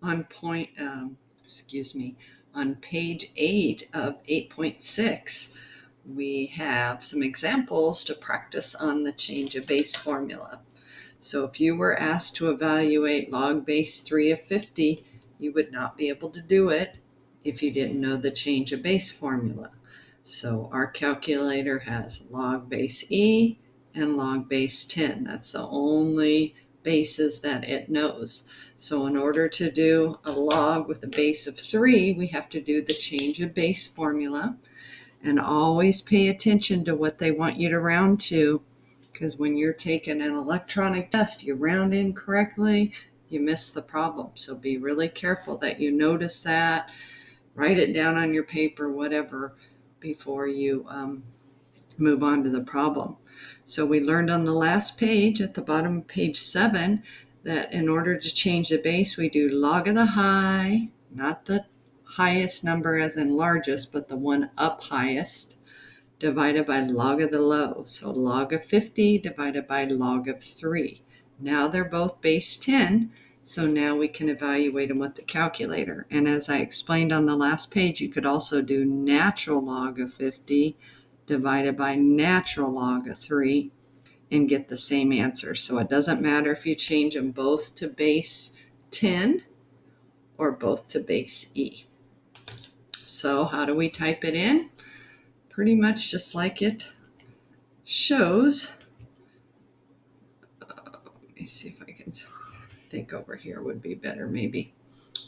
on on page 8 of 8.6, we have some examples to practice on the change of base formula. So if you were asked to evaluate log base 3 of 50, you would not be able to do it if you didn't know the change of base formula. So our calculator has log base E and log base 10. That's the only bases that it knows. So in order to do a log with a base of 3, we have to do the change of base formula. And always pay attention to what they want you to round to, because when you're taking an electronic test, you round incorrectly, you miss the problem. So be really careful that you notice that, write it down on your paper, whatever, before you move on to the problem. So we learned on the last page, at the bottom of page 7, that in order to change the base, we do log of the high, not the highest number as in largest, but the one up highest, divided by log of the low. So log of 50 divided by log of 3. Now they're both base 10, so now we can evaluate them with the calculator. And as I explained on the last page, you could also do natural log of 50 divided by natural log of 3 and get the same answer. So it doesn't matter if you change them both to base 10 or both to base E. So how do we type it in? Pretty much just like it shows. Let me see if I can think over here would be better maybe.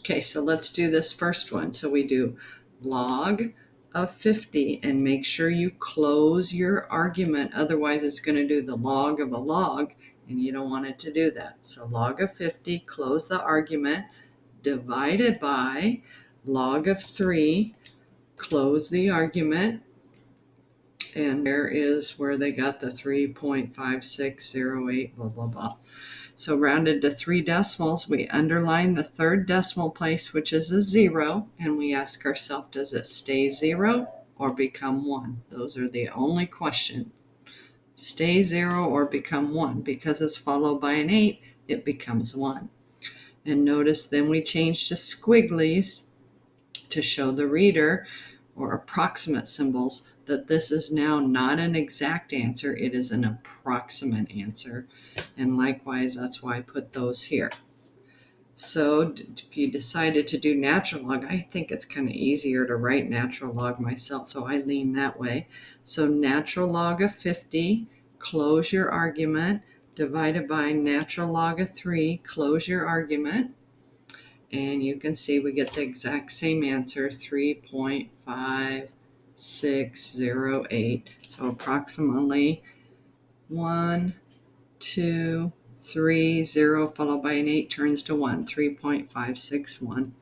Okay, so let's do this first one. So we do log of 50 and make sure you close your argument. Otherwise it's going to do the log of a log and you don't want it to do that. So log of 50, close the argument, divided by log of 3, close the argument. And there is where they got the 3.5608, blah, blah, blah. So rounded to 3 decimals, we underline the third decimal place, which is a 0, and we ask ourselves, does it stay 0 or become 1? Those are the only questions. Stay 0 or become 1. Because it's followed by an 8, it becomes 1. And notice then we change to squigglies to show the reader, or approximate symbols, that this is now not an exact answer, it is an approximate answer. And likewise, that's why I put those here. So if you decided to do natural log, I think it's kind of easier to write natural log myself, so I lean that way. So natural log of 50, close your argument, divided by natural log of 3, close your argument. And you can see we get the exact same answer, 3.5608. So approximately 1, 2, 3, 0 followed by an 8 turns to 1, 3.561.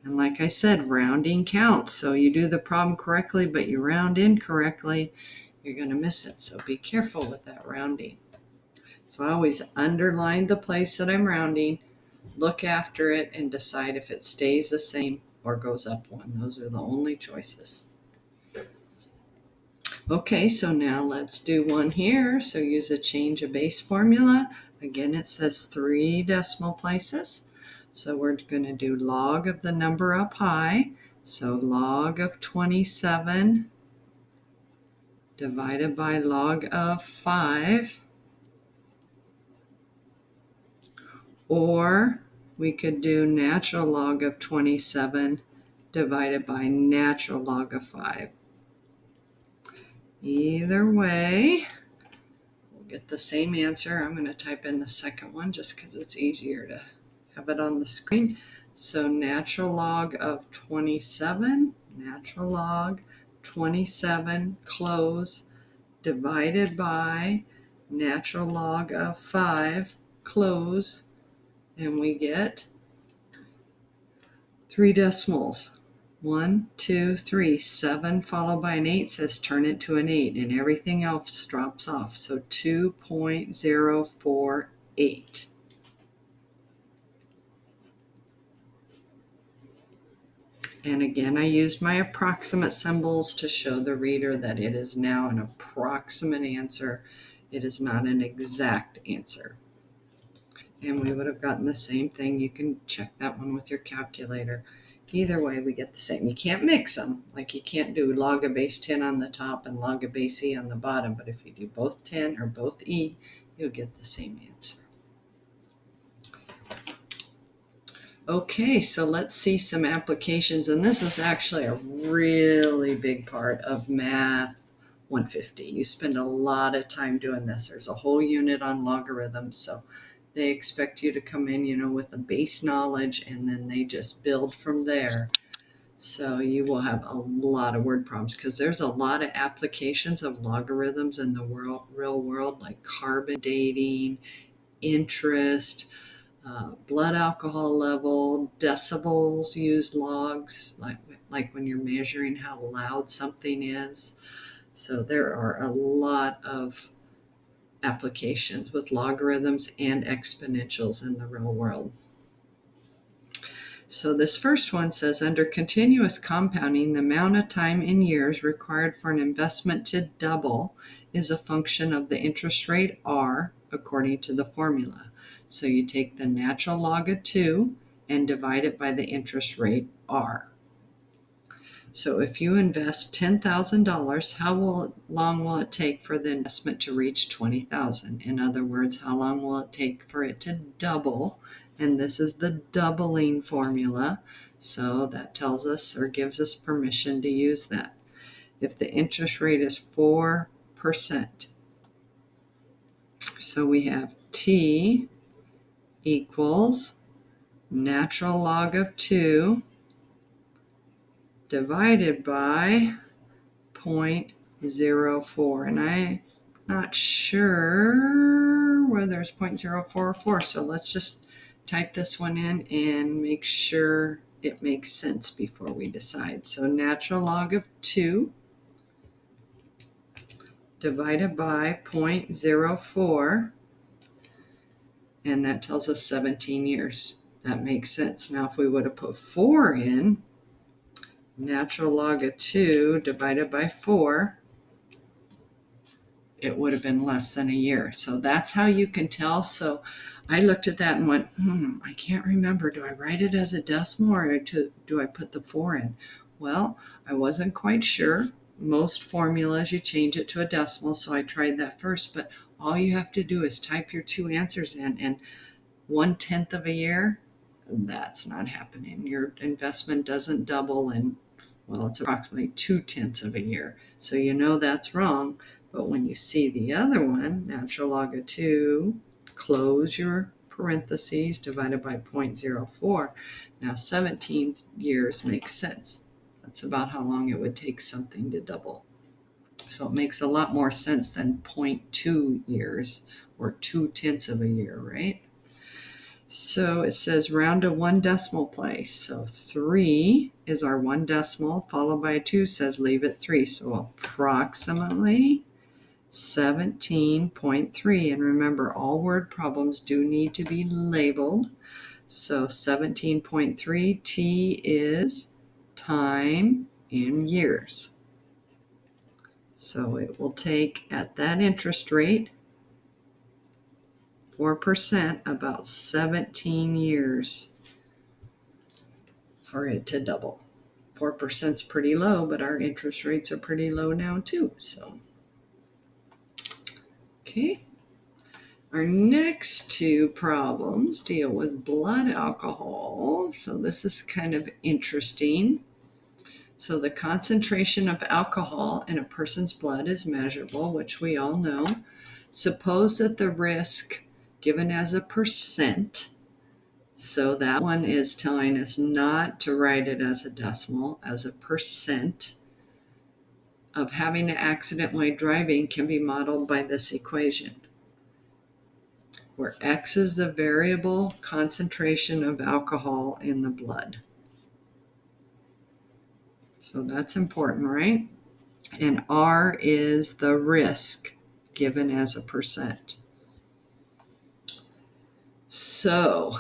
And like I said, rounding counts. So you do the problem correctly, but you round incorrectly, you're going to miss it. So be careful with that rounding. So I always underline the place that I'm rounding, look after it, and decide if it stays the same or goes up 1. Those are the only choices. Okay, so now let's do one here. So use a change of base formula. Again, it says 3 decimal places. So we're going to do log of the number up high. So log of 27 divided by log of 5. Or we could do natural log of 27 divided by natural log of 5. Either way, we'll get the same answer. I'm going to type in the second one just because it's easier to have it on the screen. So natural log of 27, natural log 27, close, divided by natural log of 5, close, and we get 3 decimals. 1, 2, 3, 7 followed by an 8 says turn it to an 8, and everything else drops off. So 2.048. And again, I used my approximate symbols to show the reader that it is now an approximate answer. It is not an exact answer. and we would have gotten the same thing. You can check that one with your calculator. Either way, we get the same. You can't mix them. Like you can't do log of base 10 on the top and log of base e on the bottom. But if you do both 10 or both e, you'll get the same answer. Okay, so let's see some applications. And this is actually a really big part of Math 150. You spend a lot of time doing this. There's a whole unit on logarithms. So they expect you to come in, with the base knowledge, and then they just build from there. So you will have a lot of word problems because there's a lot of applications of logarithms in the real world, like carbon dating, interest, blood alcohol level, decibels, use logs, like when you're measuring how loud something is. So there are a lot of applications with logarithms and exponentials in the real world. So this first one says, under continuous compounding, the amount of time in years required for an investment to double is a function of the interest rate R according to the formula. So you take the natural log of 2 and divide it by the interest rate R. So if you invest $10,000, how long will it take for the investment to reach $20,000? In other words, how long will it take for it to double? And this is the doubling formula. So that tells us or gives us permission to use that. If the interest rate is 4%, so we have T equals natural log of 2 divided by 0.04, and I'm not sure whether it's 0.04 or 4, so let's just type this one in and make sure it makes sense before we decide. So natural log of 2 divided by 0.04, and that tells us 17 years. That makes sense. Now if we would have put 4 in, natural log of 2 divided by 4, it would have been less than a year. So that's how you can tell. So I looked at that and went, I can't remember. Do I write it as a decimal or do I put the 4 in? Well, I wasn't quite sure. Most formulas, you change it to a decimal, so I tried that first. But all you have to do is type your two answers in, and 1/10 of a year, that's not happening. Your investment doesn't double in, well, it's approximately 2/10 of a year. So you know that's wrong. But when you see the other one, natural log of 2, close your parentheses, divided by 0.04. Now 17 years makes sense. That's about how long it would take something to double. So it makes a lot more sense than 0.2 years or 2/10 of a year, right? So it says round to 1 decimal place. So 3 is our 1 decimal, followed by a 2 says leave it 3. So approximately 17.3. And remember, all word problems do need to be labeled. So 17.3, T is time in years. So it will take, at that interest rate, 4%, about 17 years for it to double. 4% is pretty low, but our interest rates are pretty low now too. So, okay. Our next two problems deal with blood alcohol. So this is kind of interesting. So the concentration of alcohol in a person's blood is measurable, which we all know. Suppose that the risk given as a percent, so that one is telling us not to write it as a decimal, as a percent of having an accident while driving can be modeled by this equation, where X is the variable concentration of alcohol in the blood. So that's important, right? And R is the risk given as a percent. So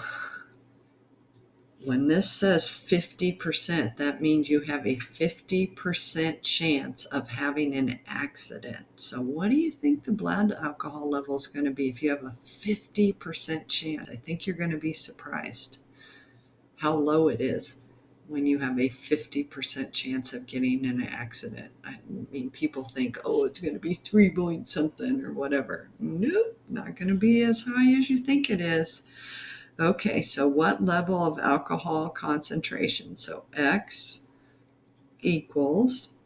When this says 50%, that means you have a 50% chance of having an accident. So what do you think the blood alcohol level is going to be if you have a 50% chance? I think you're going to be surprised how low it is when you have a 50% chance of getting in an accident. I mean, people think, oh, it's going to be 3 point something or whatever. Nope, not going to be as high as you think it is. Okay, so what level of alcohol concentration? So X equals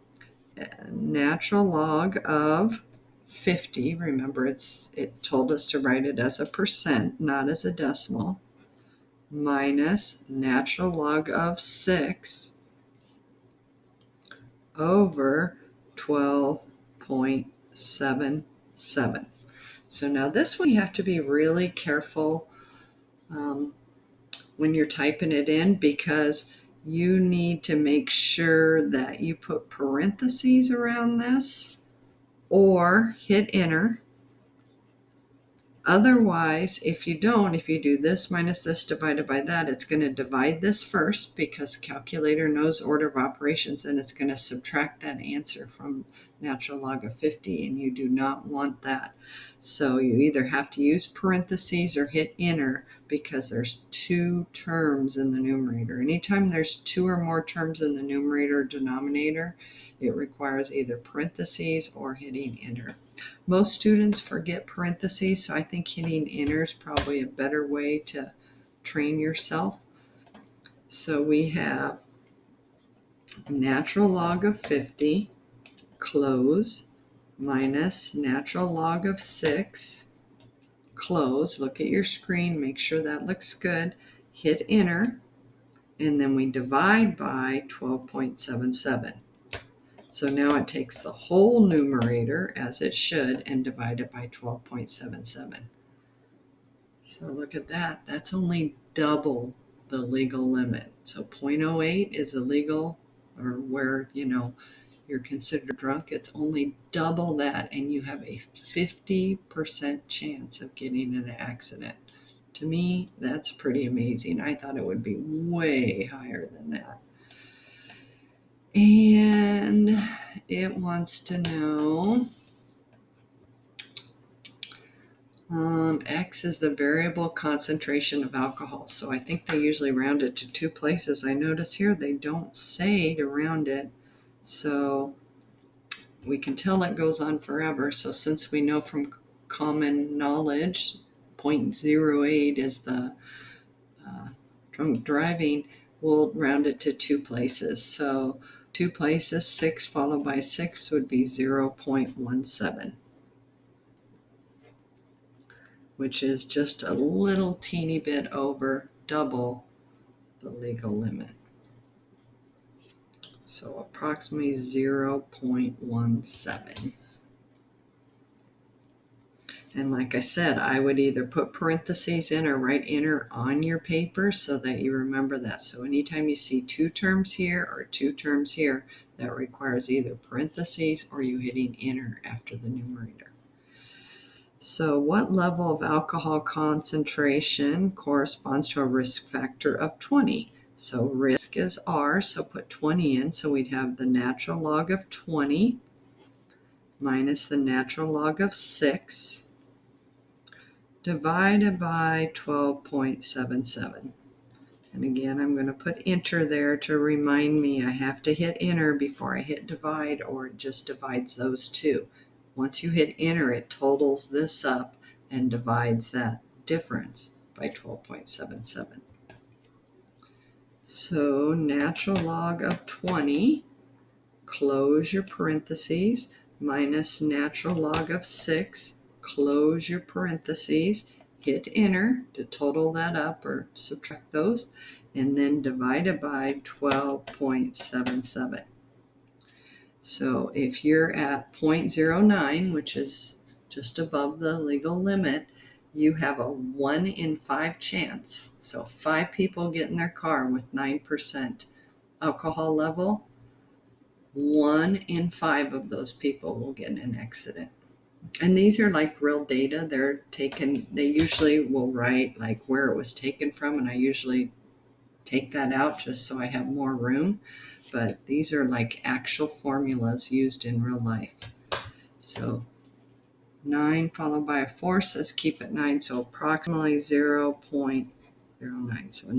natural log of 50. Remember, it told us to write it as a percent, not as a decimal, minus natural log of 6 over 12.77. So now this one you have to be really careful when you're typing it in, because you need to make sure that you put parentheses around this or hit enter. Otherwise, if you do this minus this divided by that, it's going to divide this first because the calculator knows order of operations, and it's going to subtract that answer from natural log of 50, and you do not want that. So you either have to use parentheses or hit enter because there's 2 terms in the numerator. Anytime there's 2 or more terms in the numerator or denominator, it requires either parentheses or hitting enter. Most students forget parentheses, so I think hitting enter is probably a better way to train yourself. So we have natural log of 50, close, minus natural log of 6, close. Look at your screen, make sure that looks good. Hit enter, and then we divide by 12.77. So now it takes the whole numerator, as it should, and divide it by 12.77. So look at that. That's only double the legal limit. So 0.08 is illegal, or where, you're considered drunk. It's only double that, and you have a 50% chance of getting in an accident. To me, that's pretty amazing. I thought it would be way higher than that. And it wants to know, X is the variable concentration of alcohol. So I think they usually round it to 2 places. I notice here they don't say to round it. So we can tell it goes on forever. So since we know from common knowledge, 0.08 is the drunk driving, we'll round it to 2 places. So 2 places, 6 followed by 6 would be 0.17, which is just a little teeny bit over double the legal limit. So approximately 0.17. And like I said, I would either put parentheses in or write enter on your paper so that you remember that. So anytime you see 2 terms here or 2 terms here, that requires either parentheses or you hitting enter after the numerator. So what level of alcohol concentration corresponds to a risk factor of 20? So risk is R, so put 20 in. So we'd have the natural log of 20 minus the natural log of 6 divided by 12.77. And again, I'm going to put enter there to remind me I have to hit enter before I hit divide, or it just divides those two. Once you hit enter, it totals this up and divides that difference by 12.77. So natural log of 20, close your parentheses, minus natural log of 6, close your parentheses, hit enter to total that up or subtract those, and then divide it by 12.77. So if you're at 0.09, which is just above the legal limit, you have a 1 in 5 chance. So 5 people get in their car with 9% alcohol level. 1 in 5 of those people will get in an accident. And these are like real data. They usually will write like where it was taken from, and I usually take that out just so I have more room. But these are like actual formulas used in real life. So 9 followed by a 4 says keep at 9, so approximately 0.09. So